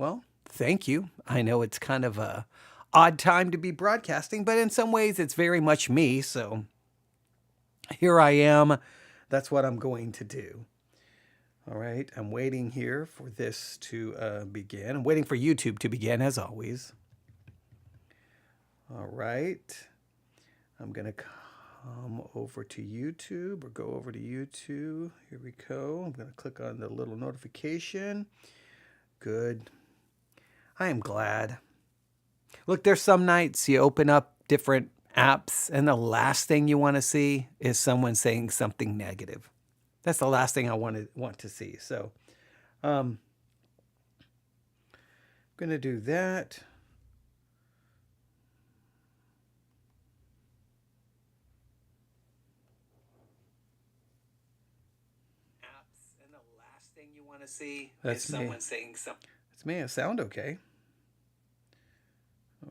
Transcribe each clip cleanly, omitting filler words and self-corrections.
Well, thank you. I know it's kind of a odd time to be broadcasting, but in some ways it's very much me. So here I am. That's what I'm going to do. All right. I'm waiting here for this to begin. I'm waiting for YouTube to begin, as always. All right. I'm going to come over to YouTube or go over to YouTube. Here we go. I'm going to click on the little notification. Good. I am glad. Look, there's some nights you open up different apps and the last thing you want to see is someone saying something negative. That's the last thing I want to see. So I'm going to do that. Apps and the last thing you want to see is someone saying something. That's me. I sound okay.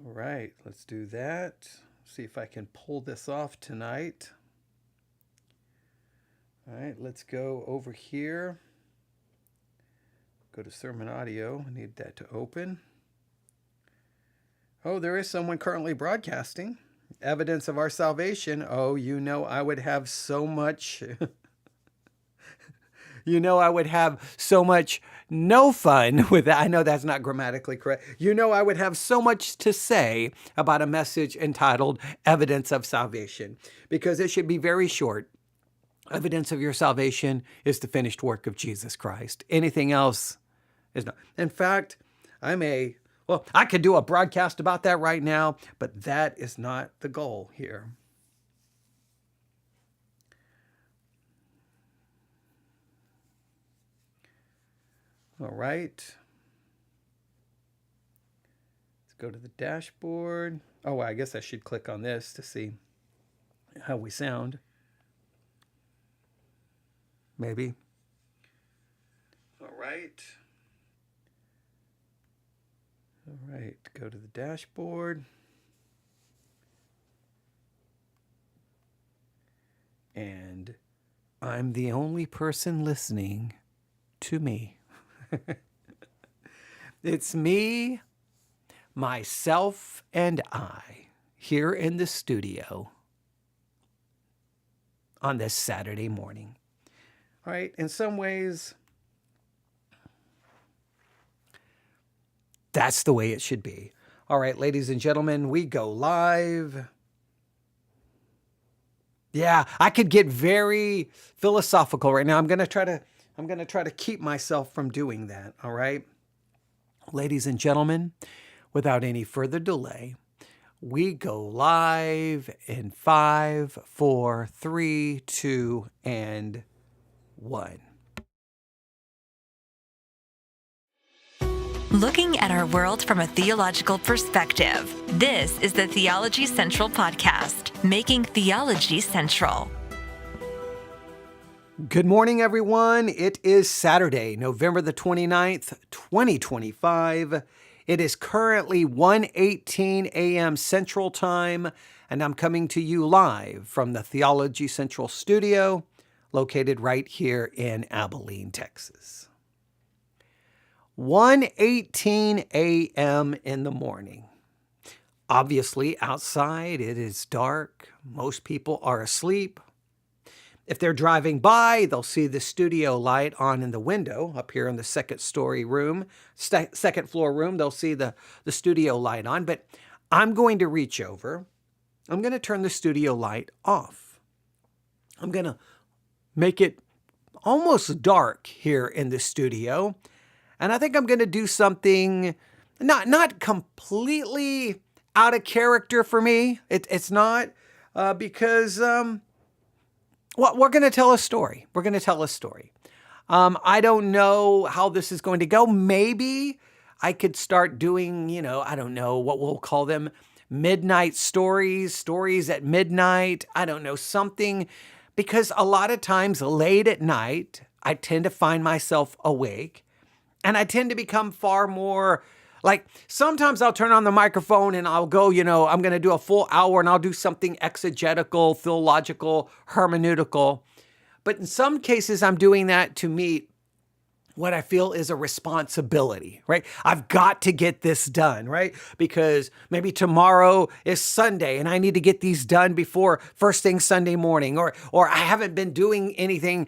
All right, let's do that. See if I can pull this off tonight. All right, let's go over here. Go to sermon audio. I need that to open. Oh, there is someone currently broadcasting. Evidence of our salvation. Oh, I would have so much. I would have so much no fun with that. I know that's not grammatically correct. I would have so much to say about a message entitled Evidence of Salvation, because it should be very short. Evidence of your salvation is the finished work of Jesus Christ. Anything else is not. In fact, I could do a broadcast about that right now, but that is not the goal here. All right. Let's go to the dashboard. Oh, I guess I should click on this to see how we sound. Maybe. All right. All right. Go to the dashboard. And I'm the only person listening to me. It's me, myself, and I here in the studio on this Saturday morning. All right, in some ways, that's the way it should be. All right, ladies and gentlemen, we go live. Yeah, I could get very philosophical right now. I'm going to try to keep myself from doing that, all right? Ladies and gentlemen, without any further delay, we go live in 5, 4, 3, 2, and 1. Looking at our world from a theological perspective, this is the Theology Central Podcast, making theology central. Good morning, everyone. It is Saturday, November the 29th, 2025. It is currently 1:18 a.m. Central Time, and I'm coming to you live from the Theology Central studio, located right here in Abilene, Texas. 1:18 a.m. in the morning. Obviously, outside it is dark. Most people are asleep. If they're driving by, they'll see the studio light on in the window up here in the second floor room. They'll see the studio light on, but I'm going to reach over. I'm going to turn the studio light off. I'm going to make it almost dark here in the studio. And I think I'm going to do something not completely out of character for me. It's not because we're going to tell a story. We're going to tell a story. I don't know how this is going to go. Maybe I could start doing, I don't know what we'll call them, midnight stories at midnight. I don't know, something, because a lot of times late at night, I tend to find myself awake and I tend to become far more like, sometimes I'll turn on the microphone and I'll go, I'm going to do a full hour and I'll do something exegetical, theological, hermeneutical. But in some cases, I'm doing that to meet what I feel is a responsibility, right? I've got to get this done, right? Because maybe tomorrow is Sunday and I need to get these done before first thing Sunday morning, or I haven't been doing anything.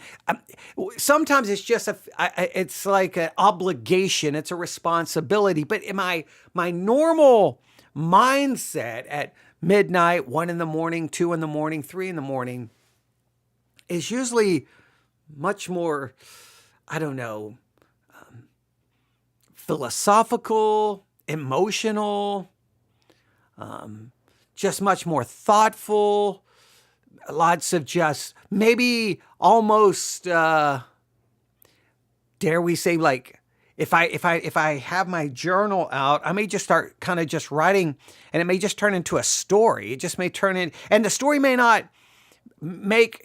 Sometimes it's just it's like an obligation. It's a responsibility. But in my normal mindset at midnight, 1 in the morning, 2 in the morning, 3 in the morning is usually much more, I don't know, philosophical, emotional, just much more thoughtful, lots of just maybe almost, dare we say, like, if I have my journal out, I may just start kind of just writing, and it may just turn into a story. It just may turn in, and the story may not make,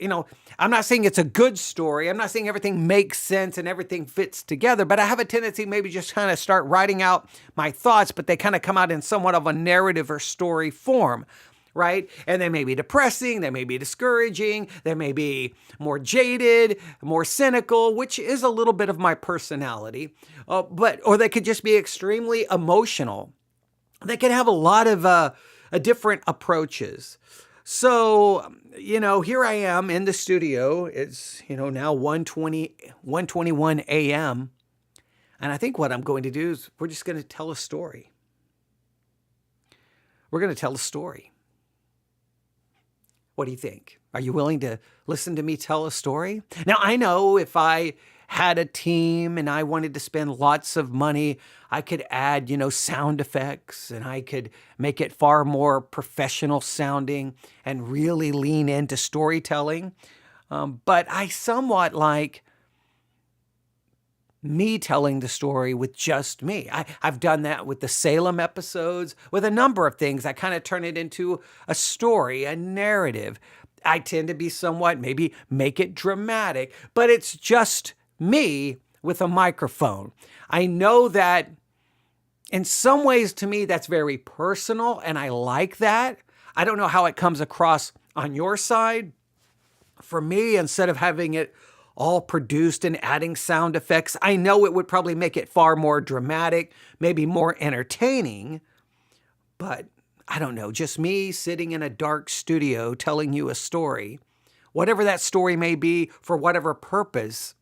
I'm not saying it's a good story. I'm not saying everything makes sense and everything fits together, but I have a tendency maybe just kind of start writing out my thoughts, but they kind of come out in somewhat of a narrative or story form, right? And they may be depressing, they may be discouraging, they may be more jaded, more cynical, which is a little bit of my personality, or they could just be extremely emotional. They can have a lot of different approaches. So, here I am in the studio. It's, now 1:21 a.m. And I think what I'm going to do is we're just going to tell a story. We're going to tell a story. What do you think? Are you willing to listen to me tell a story? Now, I know if I had a team and I wanted to spend lots of money, I could add, sound effects, and I could make it far more professional sounding and really lean into storytelling. But I somewhat like me telling the story with just me. I've done that with the Salem episodes, with a number of things. I kind of turn it into a story, a narrative. I tend to be somewhat, maybe make it dramatic, but it's just me with a microphone. I know that in some ways, to me, that's very personal, and I like that. I don't know how it comes across on your side. For me, instead of having it all produced and adding sound effects, I know it would probably make it far more dramatic, maybe more entertaining, but I don't know, just me sitting in a dark studio telling you a story, whatever that story may be, for whatever purpose.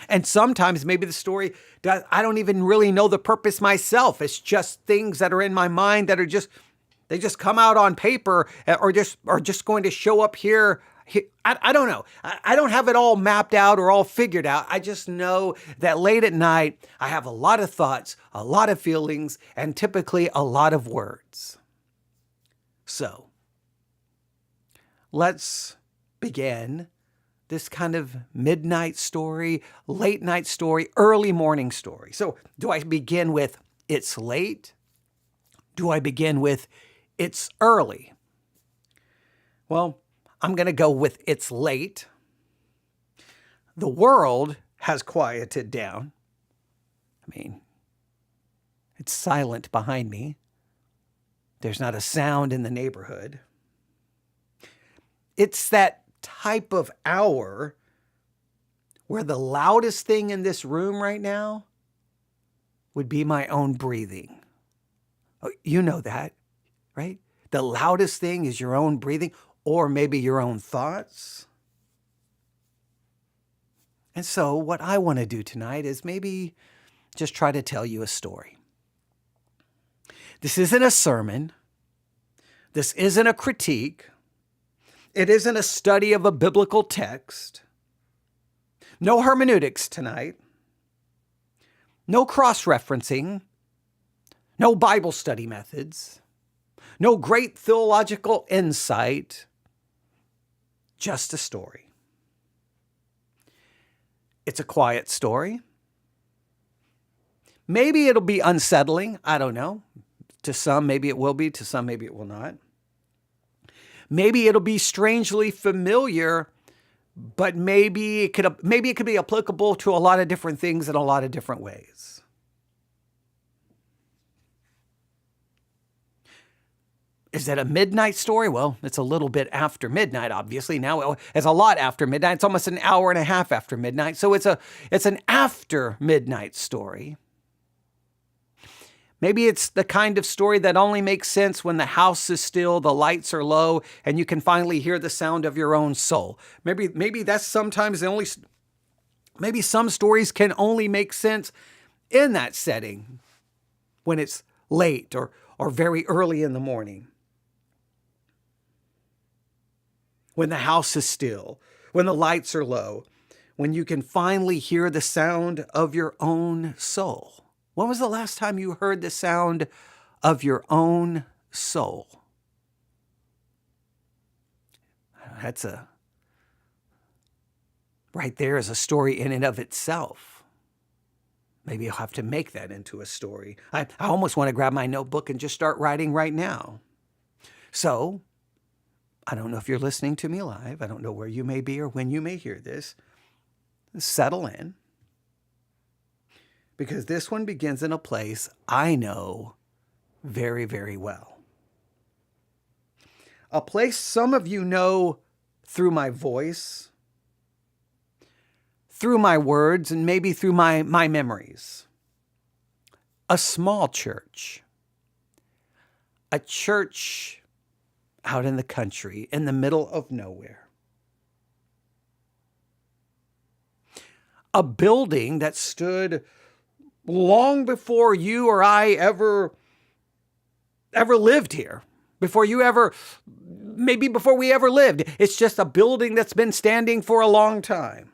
And sometimes maybe the story I don't even really know the purpose myself. It's just things that are in my mind that are they just come out on paper, or just going to show up here. I don't know. I don't have it all mapped out or all figured out. I just know that late at night, I have a lot of thoughts, a lot of feelings, and typically a lot of words. So let's begin this kind of midnight story, late night story, early morning story. So do I begin with it's late? Do I begin with it's early? Well, I'm going to go with it's late. The world has quieted down. I mean, it's silent behind me. There's not a sound in the neighborhood. It's that type of hour where the loudest thing in this room right now would be my own breathing. Oh, you know that, right? The loudest thing is your own breathing, or maybe your own thoughts. And so what I want to do tonight is maybe just try to tell you a story. This isn't a sermon. This isn't a critique. It isn't a study of a biblical text. No hermeneutics tonight. No cross-referencing. No Bible study methods. No great theological insight. Just a story. It's a quiet story. Maybe it'll be unsettling. I don't know. To some, maybe it will be. To some, maybe it will not. Maybe it'll be strangely familiar, but maybe it could be applicable to a lot of different things in a lot of different ways. Is it a midnight story? Well, it's a little bit after midnight, obviously. Now it's a lot after midnight. It's almost an hour and a half after midnight. So it's an after midnight story. Maybe it's the kind of story that only makes sense when the house is still, the lights are low, and you can finally hear the sound of your own soul. Maybe that's sometimes the only, maybe some stories can only make sense in that setting when it's late or very early in the morning. When the house is still, when the lights are low, when you can finally hear the sound of your own soul. When was the last time you heard the sound of your own soul? Right there is a story in and of itself. Maybe I'll have to make that into a story. I almost want to grab my notebook and just start writing right now. So, I don't know if you're listening to me live. I don't know where you may be or when you may hear this. Settle in. Because this one begins in a place I know very, very well. A place some of you know through my voice, through my words, and maybe through my memories. A small church. A church out in the country, in the middle of nowhere. A building that stood long before you or I ever lived here. Before we ever lived. It's just a building that's been standing for a long time.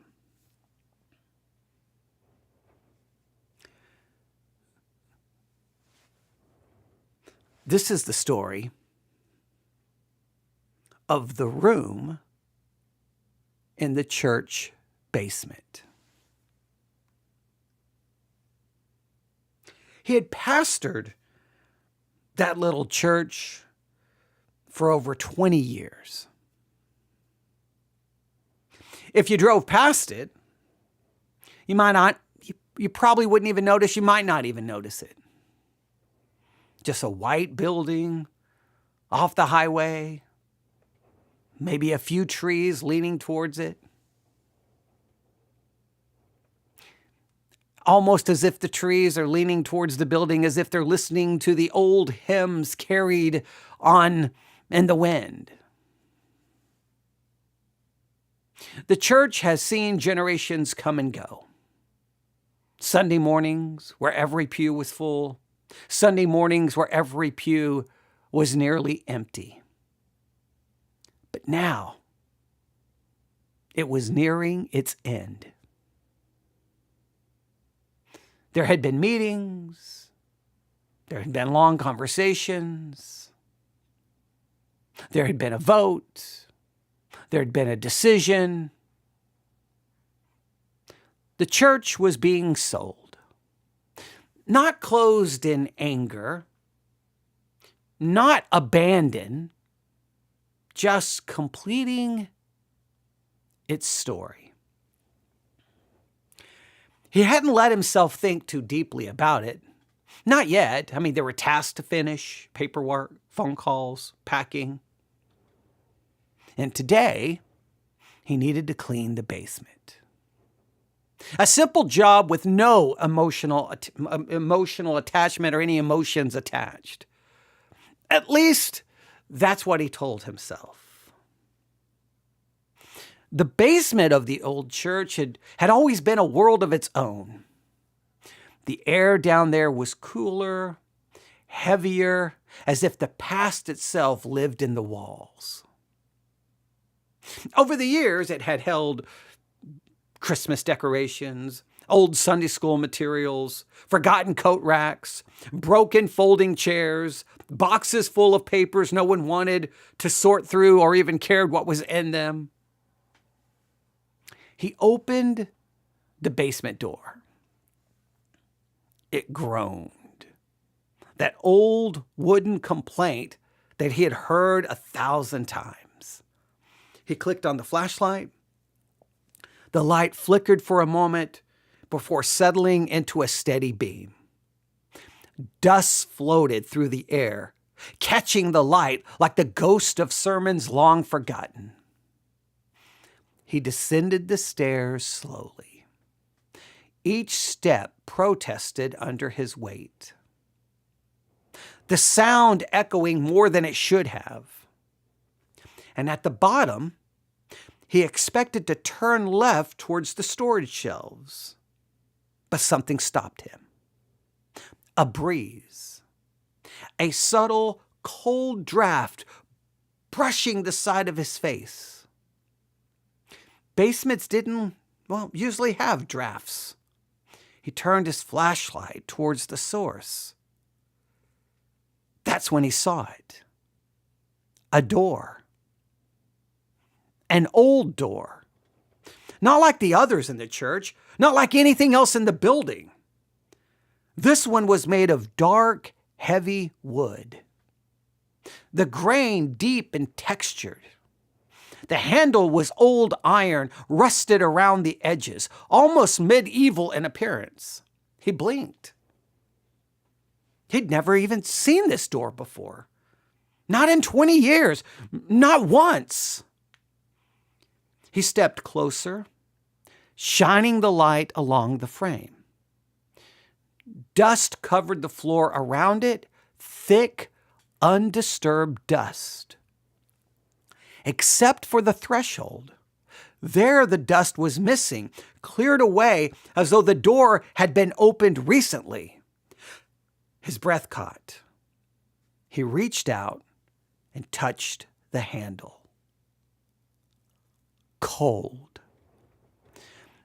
This is the story of the room in the church basement. He had pastored that little church for over 20 years. If you drove past it, you probably wouldn't even notice, you might not even notice it. Just a white building off the highway, maybe a few trees leaning towards it. Almost as if the trees are leaning towards the building, as if they're listening to the old hymns carried on in the wind. The church has seen generations come and go. Sunday mornings where every pew was full. Sunday mornings where every pew was nearly empty. But now, it was nearing its end. There had been meetings. There had been long conversations. There had been a vote. There had been a decision. The church was being sold. Not closed in anger. Not abandoned. Just completing its story. He hadn't let himself think too deeply about it. Not yet. I mean, there were tasks to finish, paperwork, phone calls, packing. And today, he needed to clean the basement. A simple job with no emotional attachment or any emotions attached. At least, that's what he told himself. The basement of the old church had always been a world of its own. The air down there was cooler, heavier, as if the past itself lived in the walls. Over the years, it had held Christmas decorations, old Sunday school materials, forgotten coat racks, broken folding chairs, boxes full of papers no one wanted to sort through or even cared what was in them. He opened the basement door. It groaned. That old wooden complaint that he had heard 1,000 times. He clicked on the flashlight. The light flickered for a moment before settling into a steady beam. Dust floated through the air catching the light like the ghost of sermons long forgotten. He descended the stairs slowly. Each step protested under his weight, the sound echoing more than it should have. And at the bottom, he expected to turn left towards the storage shelves, but something stopped him. A breeze, a subtle, cold draft brushing the side of his face. Basements didn't, usually have drafts. He turned his flashlight towards the source. That's when he saw it. A door. An old door. Not like the others in the church, not like anything else in the building. This one was made of dark, heavy wood. The grain deep and textured. The handle was old iron, rusted around the edges, almost medieval in appearance. He blinked. He'd never even seen this door before. Not in 20 years, not once. He stepped closer, shining the light along the frame. Dust covered the floor around it, thick, undisturbed dust. Except for the threshold. There the dust was missing, cleared away as though the door had been opened recently. His breath caught. He reached out and touched the handle. Cold.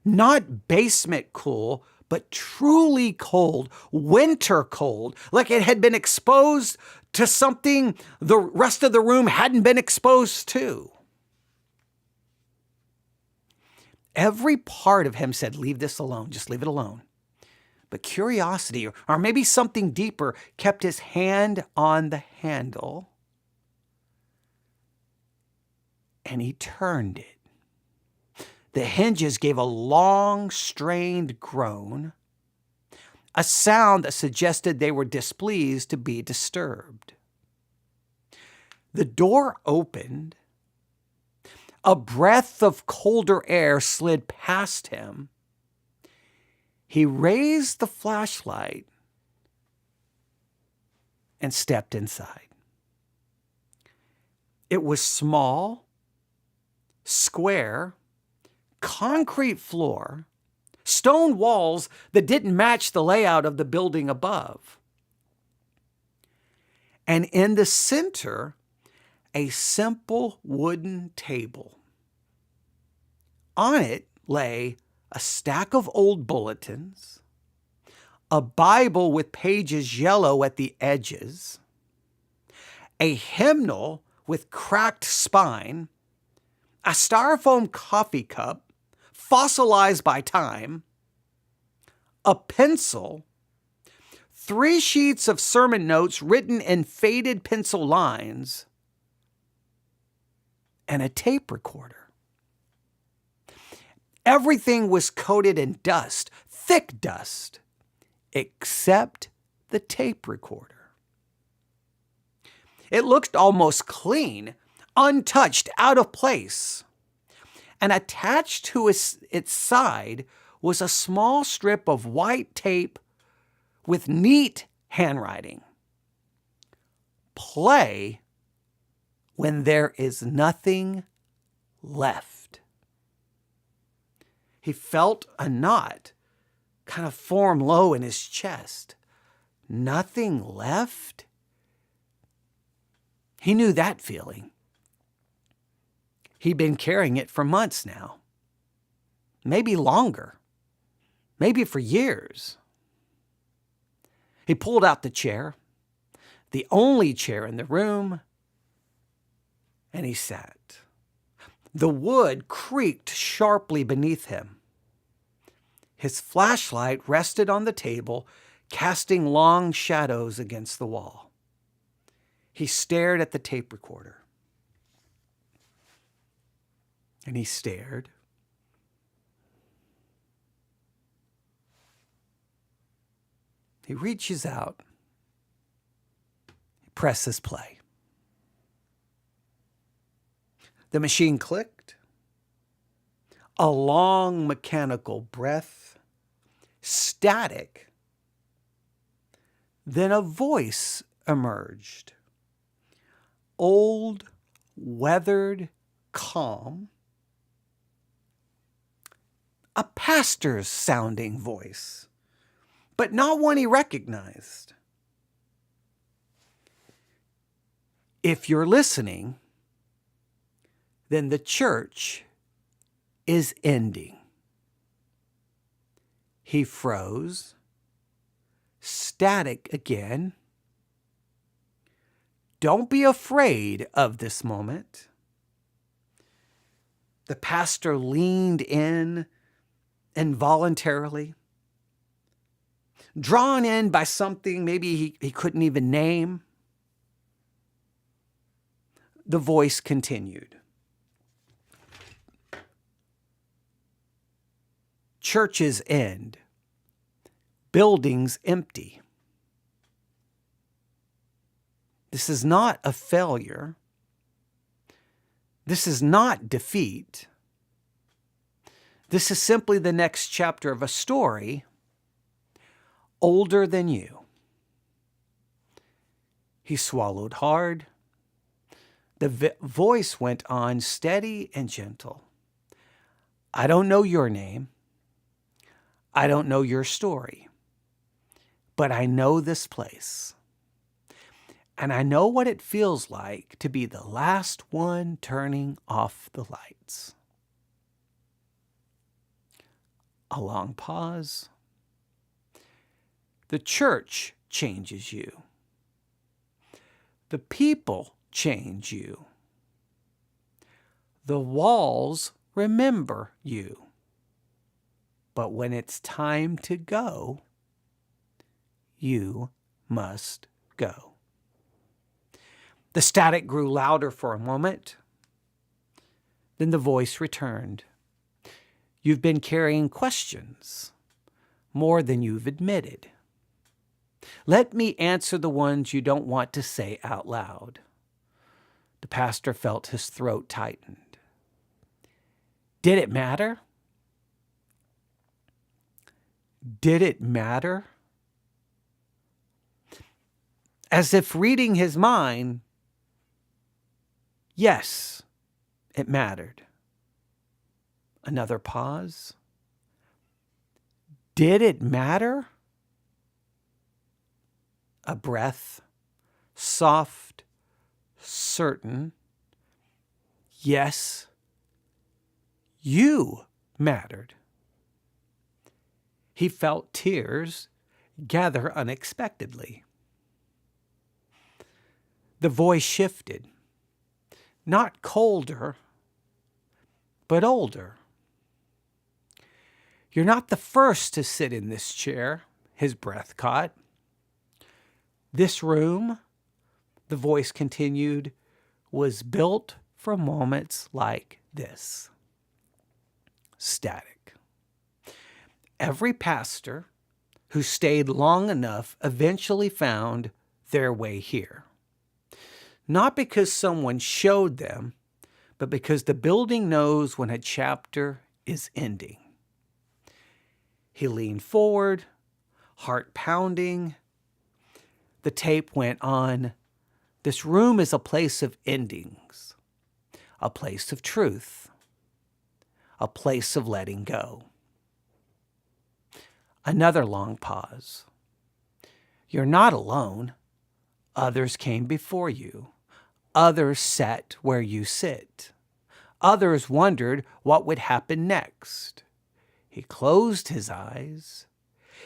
Not basement cool, but truly cold, winter cold, like it had been exposed to something the rest of the room hadn't been exposed to. Every part of him said, leave this alone, just leave it alone. But curiosity, or maybe something deeper, kept his hand on the handle, and he turned it. The hinges gave a long, strained groan, a sound that suggested they were displeased to be disturbed. The door opened. A breath of colder air slid past him. He raised the flashlight and stepped inside. It was small, square, concrete floor, stone walls that didn't match the layout of the building above. And in the center, a simple wooden table. On it lay a stack of old bulletins, a Bible with pages yellow at the edges, a hymnal with cracked spine, a styrofoam coffee cup, fossilized by time, a pencil, 3 sheets of sermon notes written in faded pencil lines, and a tape recorder. Everything was coated in dust, thick dust, except the tape recorder. It looked almost clean, untouched, out of place. And attached to its side was a small strip of white tape with neat handwriting. Play when there is nothing left. He felt a knot kind of form low in his chest. Nothing left? He knew that feeling. He'd been carrying it for months now. Maybe longer. Maybe for years. He pulled out the chair, the only chair in the room, and he sat. The wood creaked sharply beneath him. His flashlight rested on the table, casting long shadows against the wall. He stared at the tape recorder. And he stared. He reaches out. He presses play. The machine clicked. A long mechanical breath, static. Then a voice emerged. Old, weathered, calm. A pastor's sounding voice, but not one he recognized. If you're listening, then the church is ending. He froze, static again. Don't be afraid of this moment. The pastor leaned in involuntarily, drawn in by something maybe he couldn't even name. The voice continued. Churches end. Buildings empty. This is not a failure. This is not defeat. This is simply the next chapter of a story older than you. He swallowed hard. The voice went on steady and gentle. I don't know your name. I don't know your story. But I know this place. And I know what it feels like to be the last one turning off the lights. A long pause. The church changes you. The people change you. The walls remember you. But when it's time to go, you must go. The static grew louder for a moment. Then the voice returned. You've been carrying questions, more than you've admitted. Let me answer the ones you don't want to say out loud. The pastor felt his throat tightened. Did it matter? Did it matter? As if reading his mind, yes, it mattered. Another pause. Did it matter? A breath, soft, certain. Yes, you mattered. He felt tears gather unexpectedly. The voice shifted, not colder, but older. You're not the first to sit in this chair, his breath caught. This room, the voice continued, was built for moments like this. Static. Every pastor who stayed long enough eventually found their way here. Not because someone showed them, but because the building knows when a chapter is ending. He leaned forward, heart pounding. The tape went on. This room is a place of endings, a place of truth, a place of letting go. Another long pause. You're not alone. Others came before you. Others sat where you sit. Others wondered what would happen next. He closed his eyes.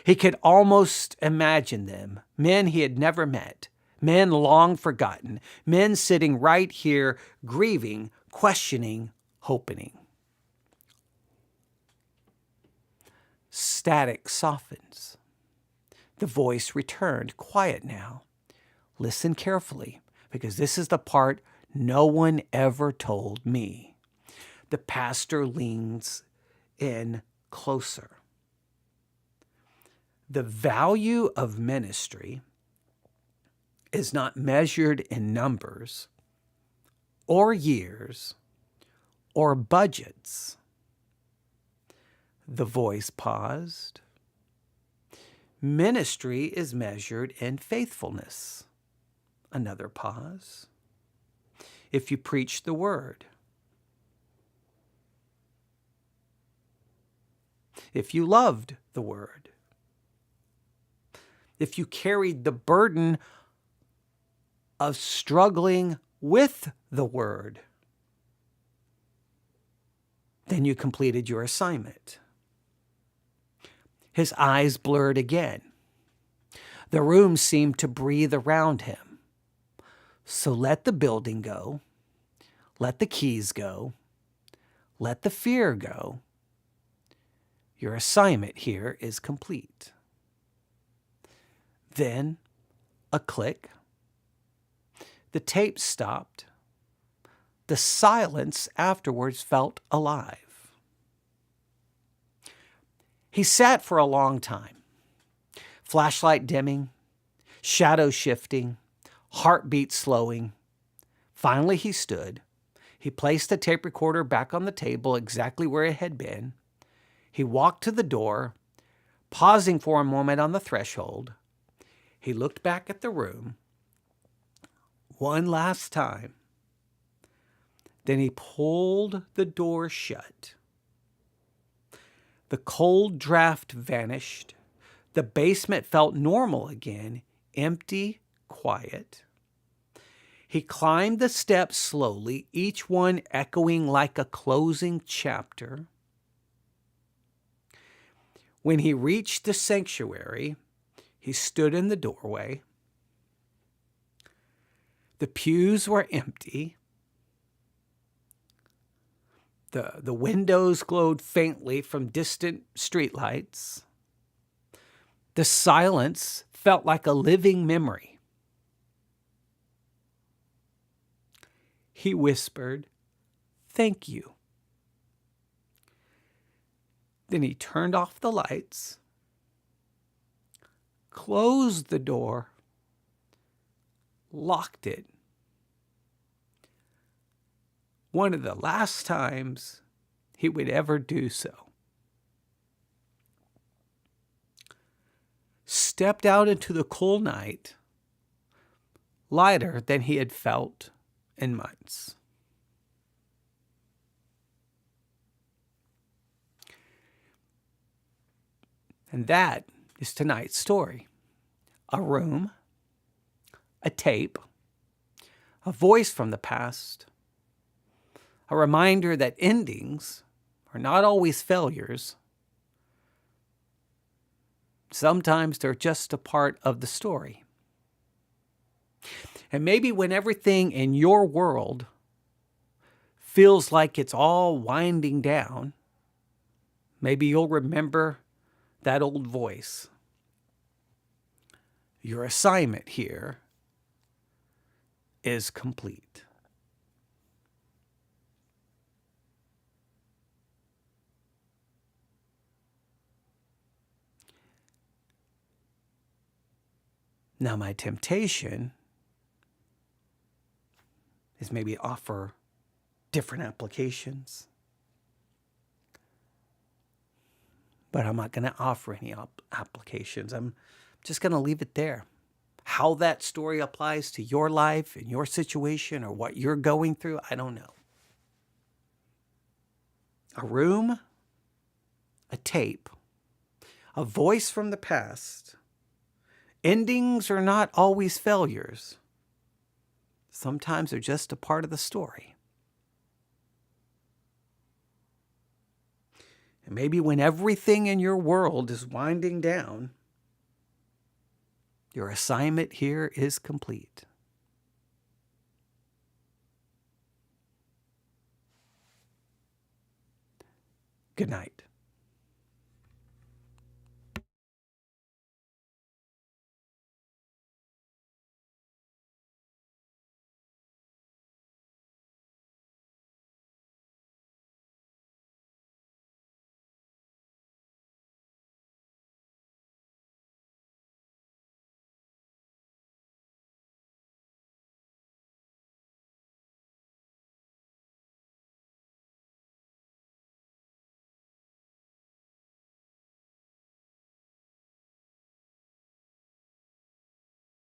He could almost imagine them, men he had never met, men long forgotten, men sitting right here, grieving, questioning, hoping. Static softens. The voice returned, quiet now. Listen carefully, because this is the part no one ever told me. The pastor leans in closer. The value of ministry is not measured in numbers or years or budgets. The voice paused. Ministry is measured in faithfulness. Another pause. If you preach the word. If you loved the word. If you carried the burden of struggling with the word, then you completed your assignment. His eyes blurred again. The room seemed to breathe around him. So let the building go. Let the keys go. Let the fear go. Your assignment here is complete. Then, a click. The tape stopped. The silence afterwards felt alive. He sat for a long time, flashlight dimming, shadow shifting, heartbeat slowing. Finally, he stood. He placed the tape recorder back on the table exactly where it had been. He walked to the door, pausing for a moment on the threshold. He looked back at the room one last time. Then he pulled the door shut. The cold draft vanished. The basement felt normal again, empty, quiet. He climbed the steps slowly, each one echoing like a closing chapter. When he reached the sanctuary, he stood in the doorway. The pews were empty. The windows glowed faintly from distant streetlights. The silence felt like a living memory. He whispered, "Thank you." Then he turned off the lights, closed the door, locked it. One of the last times he would ever do so. Stepped out into the cool night, lighter than he had felt in months. And that is tonight's story. A room, a tape, a voice from the past, a reminder that endings are not always failures. Sometimes they're just a part of the story. And maybe when everything in your world feels like it's all winding down, maybe you'll remember that old voice. Your assignment here is complete. Now, my temptation is maybe offer different applications. But I'm not going to offer any applications. I'm just going to leave it there. How that story applies to your life and your situation or what you're going through, I don't know. A room, a tape, a voice from the past. Endings are not always failures. Sometimes they're just a part of the story. And maybe when everything in your world is winding down, your assignment here is complete. Good night.